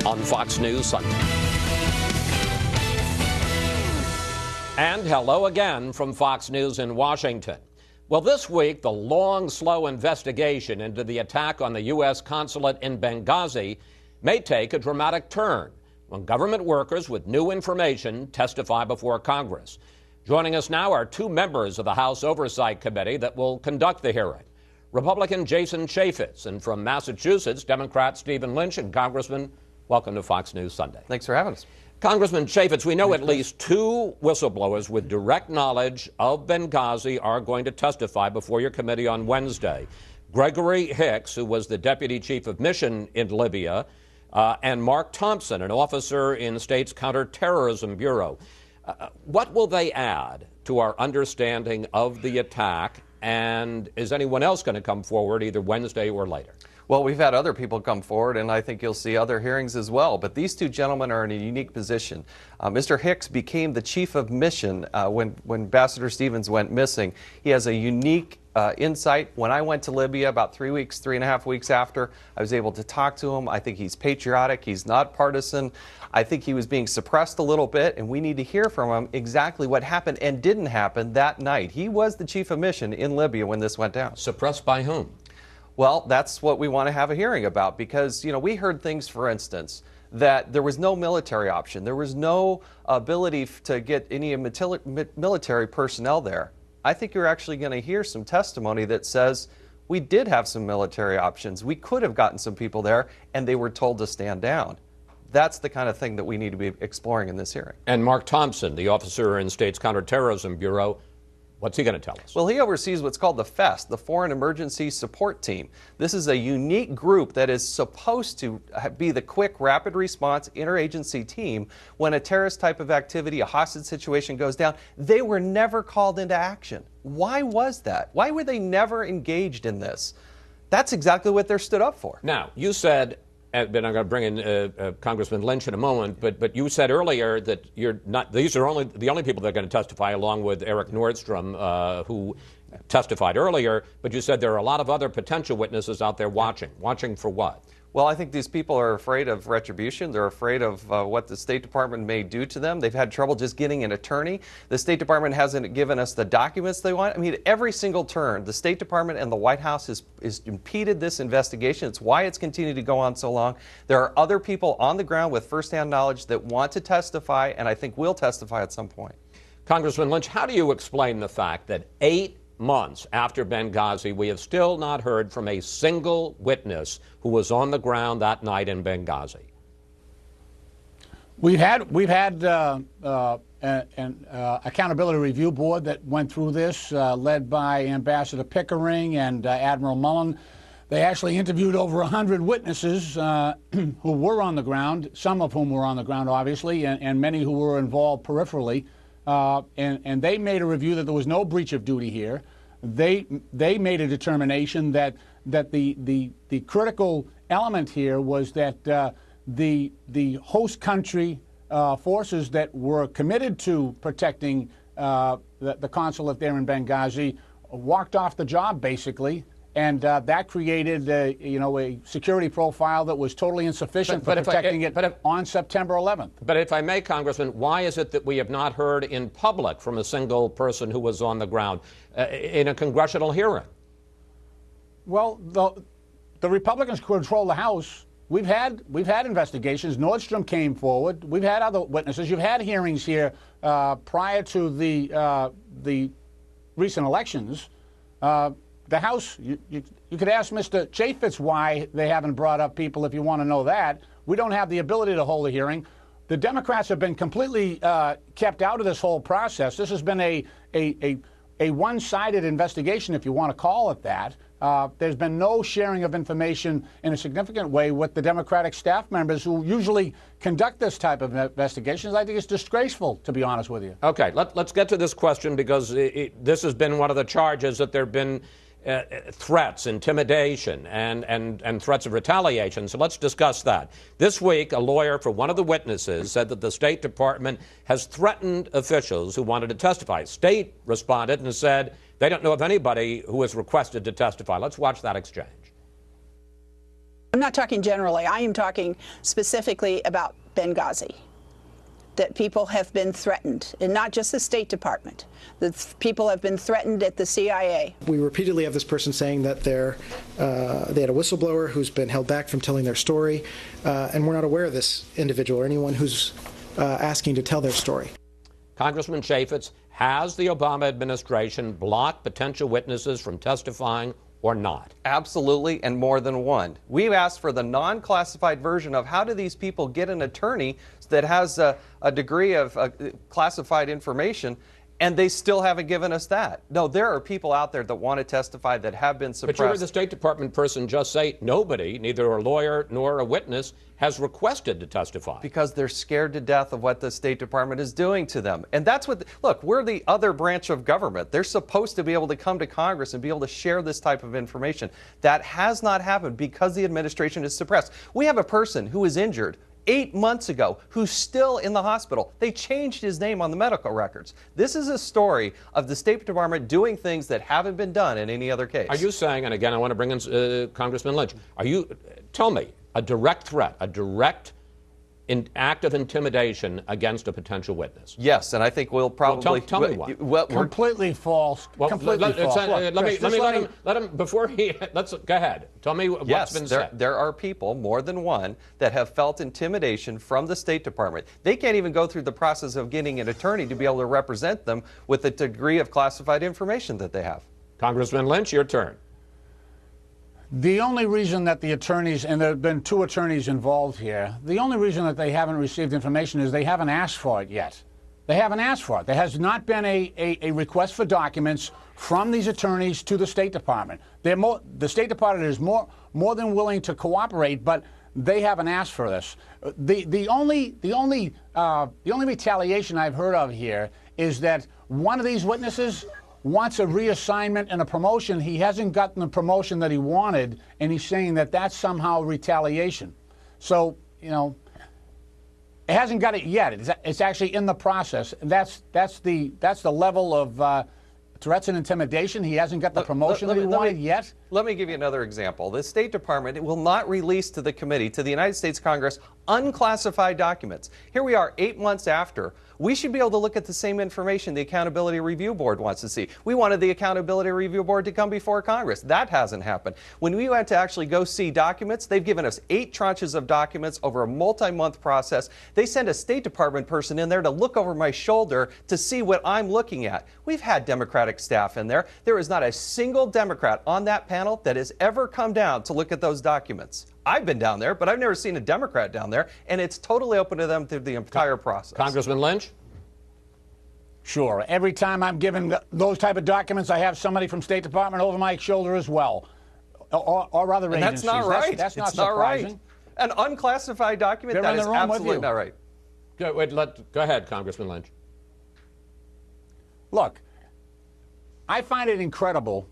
on Fox News Sunday. And hello again from Fox News in Washington. Well, this week, the long, slow investigation into the attack on the U.S. consulate in Benghazi may take a dramatic turn when government workers with new information testify before Congress. Joining us now are two members of the House Oversight Committee that will conduct the hearing. Republican Jason Chaffetz, and from Massachusetts, Democrat Stephen Lynch. And Congressman, welcome to Fox News Sunday. Thanks for having us. Congressman Chaffetz, we know at least two whistleblowers with direct knowledge of Benghazi are going to testify before your committee on Wednesday. Gregory Hicks, who was the deputy chief of mission in Libya, and Mark Thompson, an officer in the state's counterterrorism bureau. What will they add to our understanding of the attack, and is anyone else going to come forward either Wednesday or later? Well, we've had other people come forward, and I think you'll see other hearings as well. But these two gentlemen are in a unique position. Mr. Hicks became the chief of mission when Ambassador Stevens went missing. He has a unique insight. When I went to Libya about 3.5 weeks after, I was able to talk to him. I think he's patriotic. He's not partisan. I think he was being suppressed a little bit, and we need to hear from him exactly what happened and didn't happen that night. He was the chief of mission in Libya when this went down. Suppressed by whom? Well, that's what we want to have a hearing about because, you know, we heard things, for instance, that there was no military option. There was no ability to get any military personnel there. I think you're actually going to hear some testimony that says we did have some military options. We could have gotten some people there, and they were told to stand down. That's the kind of thing that we need to be exploring in this hearing. And Mark Thompson, the officer in the state's counterterrorism bureau, what's he going to tell us? Well, he oversees what's called the FEST, the Foreign Emergency Support Team. This is a unique group that is supposed to be the quick, rapid response interagency team when a terrorist type of activity, a hostage situation goes down. They were never called into action. Why was that? Why were they never engaged in this? That's exactly what they're stood up for. Now, you said, but I'm going to bring in Congressman Lynch in a moment, but you said earlier that you're not; these are the only people that are going to testify, along with Eric Nordstrom, who testified earlier. But you said there are a lot of other potential witnesses out there watching. Watching for what? Well, I think these people are afraid of retribution. They're afraid of what the State Department may do to them. They've had trouble just getting an attorney. The State Department hasn't given us the documents they want. I mean, every single turn, the State Department and the White House has impeded this investigation. It's why it's continued to go on so long. There are other people on the ground with firsthand knowledge that want to testify, and I think will testify at some point. Congressman Lynch, how do you explain the fact that 8 months after Benghazi, we have still not heard from a single witness who was on the ground that night in Benghazi? We've had an accountability review board that went through this, led by Ambassador Pickering and Admiral Mullen. They actually interviewed over 100 witnesses who were on the ground, some of whom were on the ground, obviously, and many who were involved peripherally. And they made a review that there was no breach of duty here. They made a determination that the critical element here was that the host country forces that were committed to protecting the consulate there in Benghazi walked off the job, basically. And that created a security profile that was totally insufficient for protecting it on September 11th. But if I may, Congressman, why is it that we have not heard in public from a single person who was on the ground in a congressional hearing? Well, the Republicans control the House. We've had investigations. Nordstrom came forward. We've had other witnesses. You've had hearings here prior to the recent elections. The House, you could ask Mr. Chaffetz why they haven't brought up people if you want to know that. We don't have the ability to hold a hearing. The Democrats have been completely kept out of this whole process. This has been a one-sided investigation, if you want to call it that. There's been no sharing of information in a significant way with the Democratic staff members who usually conduct this type of investigations. I think it's disgraceful, to be honest with you. Okay, let's get to this question because this has been one of the charges that there have been threats, intimidation, and threats of retaliation. So let's discuss that. This week, a lawyer for one of the witnesses said that the State Department has threatened officials who wanted to testify. State responded and said they don't know of anybody who has requested to testify. Let's watch that exchange. I'm not talking generally. I am talking specifically about Benghazi, that people have been threatened, and not just the State Department. That people have been threatened at the CIA. We repeatedly have this person saying that they had a whistleblower who's been held back from telling their story, and we're not aware of this individual or anyone who's asking to tell their story. Congressman Chaffetz, has the Obama administration blocked potential witnesses from testifying or not? Absolutely, and more than one. We've asked for the non-classified version of how do these people get an attorney that has a degree of classified information, and they still haven't given us that. No, there are people out there that want to testify that have been suppressed. But you heard the State Department person just say nobody, neither a lawyer nor a witness, has requested to testify. Because they're scared to death of what the State Department is doing to them. And that's what, look, we're the other branch of government. They're supposed to be able to come to Congress and be able to share this type of information. That has not happened because the administration is suppressed. We have a person who was injured 8 months ago, who's still in the hospital. They changed his name on the medical records. This is a story of the State Department doing things that haven't been done in any other case. Are you saying, and again, I want to bring in Congressman Lynch, tell me, a direct threat, a direct act of intimidation against a potential witness? Yes, and I think we'll probably... Well, tell me what. Well, completely false. Well, completely false. Let him, before he, go ahead. Tell me what's been said. There are people, more than one, that have felt intimidation from the State Department. They can't even go through the process of getting an attorney to be able to represent them with the degree of classified information that they have. Congressman Lynch, your turn. The only reason that the attorneys, and there have been 2 attorneys involved here, the only reason that they haven't received information is they haven't asked for it yet. They haven't asked for it. There has not been a request for documents from these attorneys to the State Department. The State Department is more than willing to cooperate, but they haven't asked for this. The only retaliation I've heard of here is that one of these witnesses wants a reassignment and a promotion. He hasn't gotten the promotion that he wanted, and he's saying that that's somehow retaliation. So, you know, it hasn't got it yet. It's actually in the process. That's the level of threats and intimidation. He hasn't got the promotion that he wanted yet. Let me give you another example. The State Department will not release to the committee, to the United States Congress, unclassified documents. Here we are 8 months after. We should be able to look at the same information the Accountability Review Board wants to see. We wanted the Accountability Review Board to come before Congress. That hasn't happened. When we went to actually go see documents, they've given us 8 tranches of documents over a multi-month process. They send a State Department person in there to look over my shoulder to see what I'm looking at. We've had Democratic staff in there. There is not a single Democrat on that panel that has ever come down to look at those documents. I've been down there, but I've never seen a Democrat down there, and it's totally open to them through the entire process. Congressman Lynch? Sure. Every time I'm given those type of documents, I have somebody from State Department over my shoulder as well, or other agencies. That's not right. That's not it's not surprising. Right. An unclassified document, that is absolutely not right. Go ahead, Congressman Lynch. Look, I find it incredible.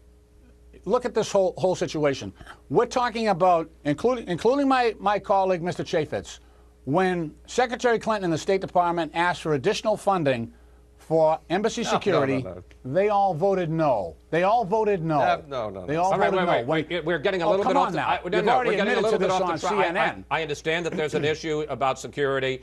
Look at this whole situation. We're talking about, including my colleague, Mr. Chaffetz, when Secretary Clinton and the State Department asked for additional funding for embassy security, they all voted no. They all voted no. No. They all voted no. Wait, we're getting a little bit off the... You've already admitted to this on CNN. I understand that there's an issue about security.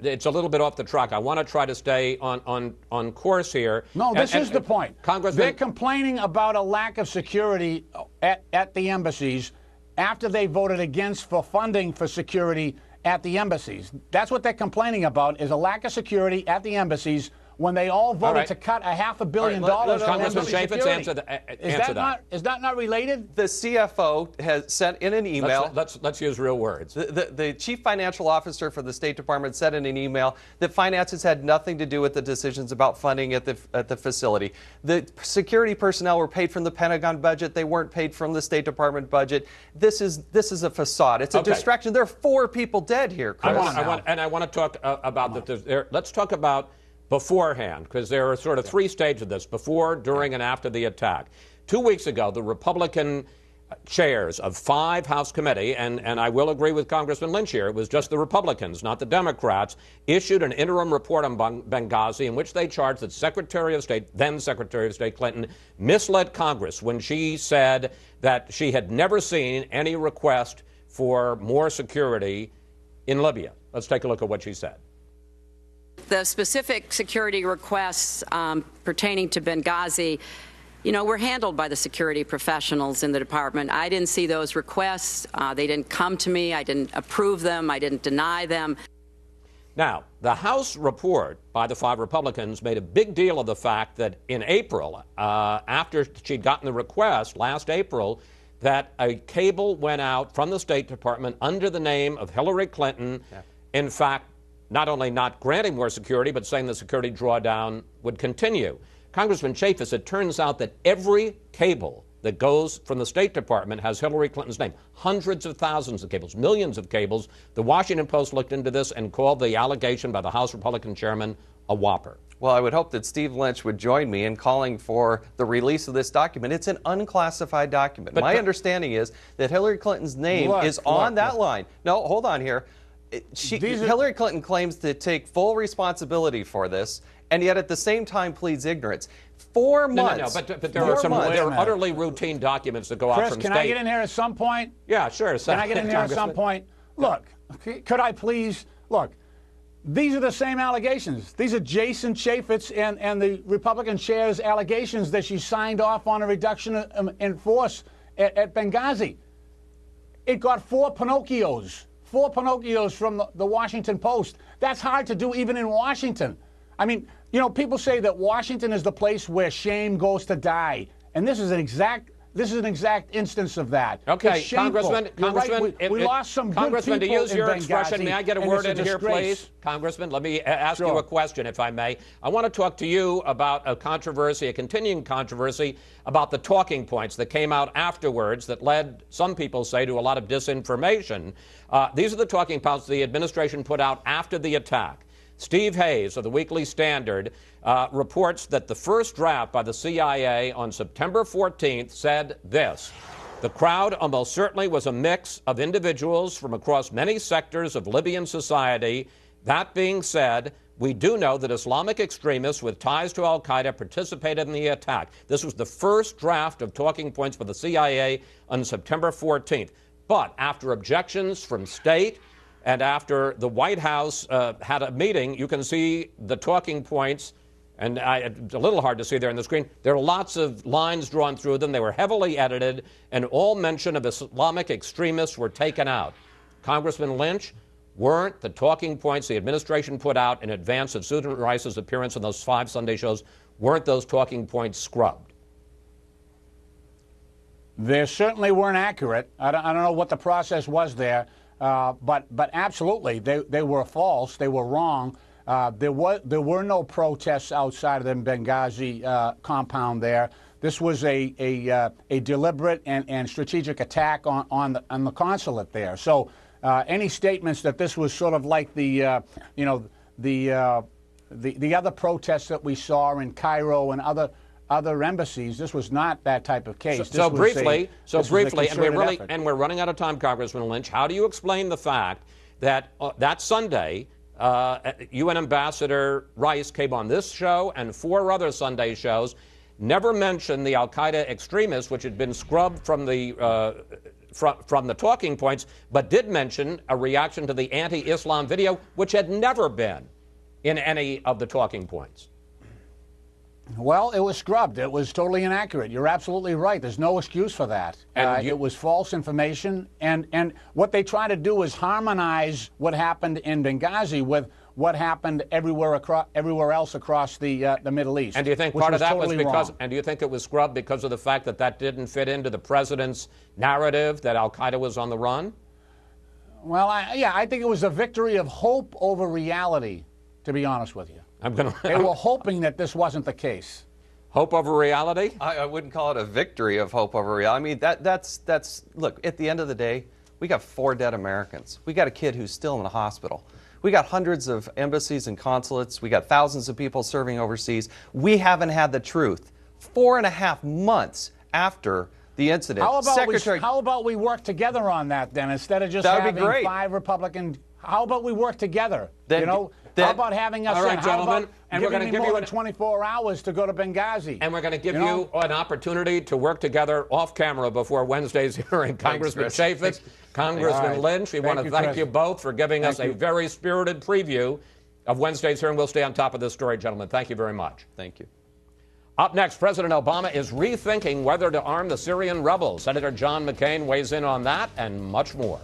It's a little bit off the track. I want to try to stay on course here. No, this is the point. Congressman, they're complaining about a lack of security at the embassies after they voted against for funding for security at the embassies. That's what they're complaining about, is a lack of security at the embassies when they all voted to cut $500 million from Congressman embassy Chaffetz, security. Is that not related? The CFO has sent in an email. Let's use real words. The chief financial officer for the State Department said in an email that finances had nothing to do with the decisions about funding at the facility. The security personnel were paid from the Pentagon budget. They weren't paid from the State Department budget. This is a facade. It's a distraction. There are 4 people dead here, Chris. I want to talk about that. Let's talk about beforehand, because there are sort of 3 stages of this: before, during, and after the attack. 2 weeks ago, the Republican chairs of 5 House committee, and I will agree with Congressman Lynch here, it was just the Republicans, not the Democrats, issued an interim report on Benghazi in which they charged that then Secretary of State Clinton, misled Congress when she said that she had never seen any request for more security in Libya. Let's take a look at what she said. The specific security requests pertaining to Benghazi, were handled by the security professionals in the department. I didn't see those requests. They didn't come to me. I didn't approve them. I didn't deny them. Now, the House report by the 5 Republicans made a big deal of the fact that in April, after she'd gotten the request last April, that a cable went out from the State Department under the name of Hillary Clinton, in fact, not only not granting more security, but saying the security drawdown would continue. Congressman Chaffetz, it turns out that every cable that goes from the State Department has Hillary Clinton's name. Hundreds of thousands of cables, millions of cables. The Washington Post looked into this and called the allegation by the House Republican chairman a whopper. Well, I would hope that Steve Lynch would join me in calling for the release of this document. It's an unclassified document. My understanding is that Hillary Clinton's name is on that line. No, hold on here. Hillary Clinton claims to take full responsibility for this, and yet at the same time pleads ignorance. 4 months. No, but there are utterly routine documents that go out from Chris, can I get in here at some point? Yeah, sure. Can I get in here at some point? Look, could I please? Look, these are the same allegations. These are Jason Chaffetz and the Republican chair's allegations that she signed off on a reduction in force at Benghazi. It got 4 Pinocchios. 4 Pinocchios from the Washington Post. That's hard to do even in Washington. I mean, people say that Washington is the place where shame goes to die. And this is an exact instance of that. Okay, Congressman, right. we lost some Congressman, good people to use your in Benghazi, expression, may I get a word in here, please? Congressman, let me ask you a question, if I may. I want to talk to you about a controversy, a continuing controversy, about the talking points that came out afterwards that led, some people say, to a lot of disinformation. These are the talking points the administration put out after the attack. Steve Hayes of the Weekly Standard reports that the first draft by the CIA on September 14th said this: the crowd almost certainly was a mix of individuals from across many sectors of Libyan society. That being said, we do know that Islamic extremists with ties to al-Qaeda participated in the attack. This was the first draft of talking points by the CIA on September 14th. But after objections from state and after the White House had a meeting, you can see the talking points, and it's a little hard to see there on the screen. There are lots of lines drawn through them. They were heavily edited, and all mention of Islamic extremists were taken out. Congressman Lynch, weren't the talking points the administration put out in advance of Susan Rice's appearance on those 5 Sunday shows, weren't those talking points scrubbed? They certainly weren't accurate. I don't know what the process was there. But absolutely, they were false. They were wrong. There were no protests outside of the Benghazi compound there. This was a deliberate and strategic attack on the consulate there. So any statements that this was sort of like the other protests that we saw in Cairo and other embassies, this was not that type of case. So briefly, and we're running out of time, Congressman Lynch. How do you explain the fact that that Sunday, UN Ambassador Rice came on this show and 4 other Sunday shows, never mentioned the al-Qaeda extremists, which had been scrubbed from the talking points, but did mention a reaction to the anti-Islam video, which had never been in any of the talking points? Well, it was scrubbed. It was totally inaccurate. You're absolutely right. There's no excuse for that. It was false information. And what they try to do is harmonize what happened in Benghazi with what happened everywhere else across the Middle East. And do you think part of that was because? And do you think it was scrubbed because of the fact that that didn't fit into the president's narrative that al-Qaeda was on the run? Well, I think it was a victory of hope over reality, to be honest with you. They were hoping that this wasn't the case. Hope over reality? I wouldn't call it a victory of hope over reality. I mean, that's look, at the end of the day, we got 4 dead Americans. We got a kid who's still in the hospital. We got hundreds of embassies and consulates. We got thousands of people serving overseas. We haven't had the truth. 4.5 months after the incident. How about we work together on that then, instead of just having 5 Republican? How about we work together? How about having us all right, in? gentlemen, and we're going to give more you than 24 hours to go to Benghazi. And we're going to give you an opportunity to work together off camera before Wednesday's hearing. Congressman Chaffetz, Congressman Lynch, we want to thank you both for giving us a very spirited preview of Wednesday's hearing. We'll stay on top of this story, gentlemen. Thank you very much. Thank you. Up next, President Obama is rethinking whether to arm the Syrian rebels. Senator John McCain weighs in on that and much more.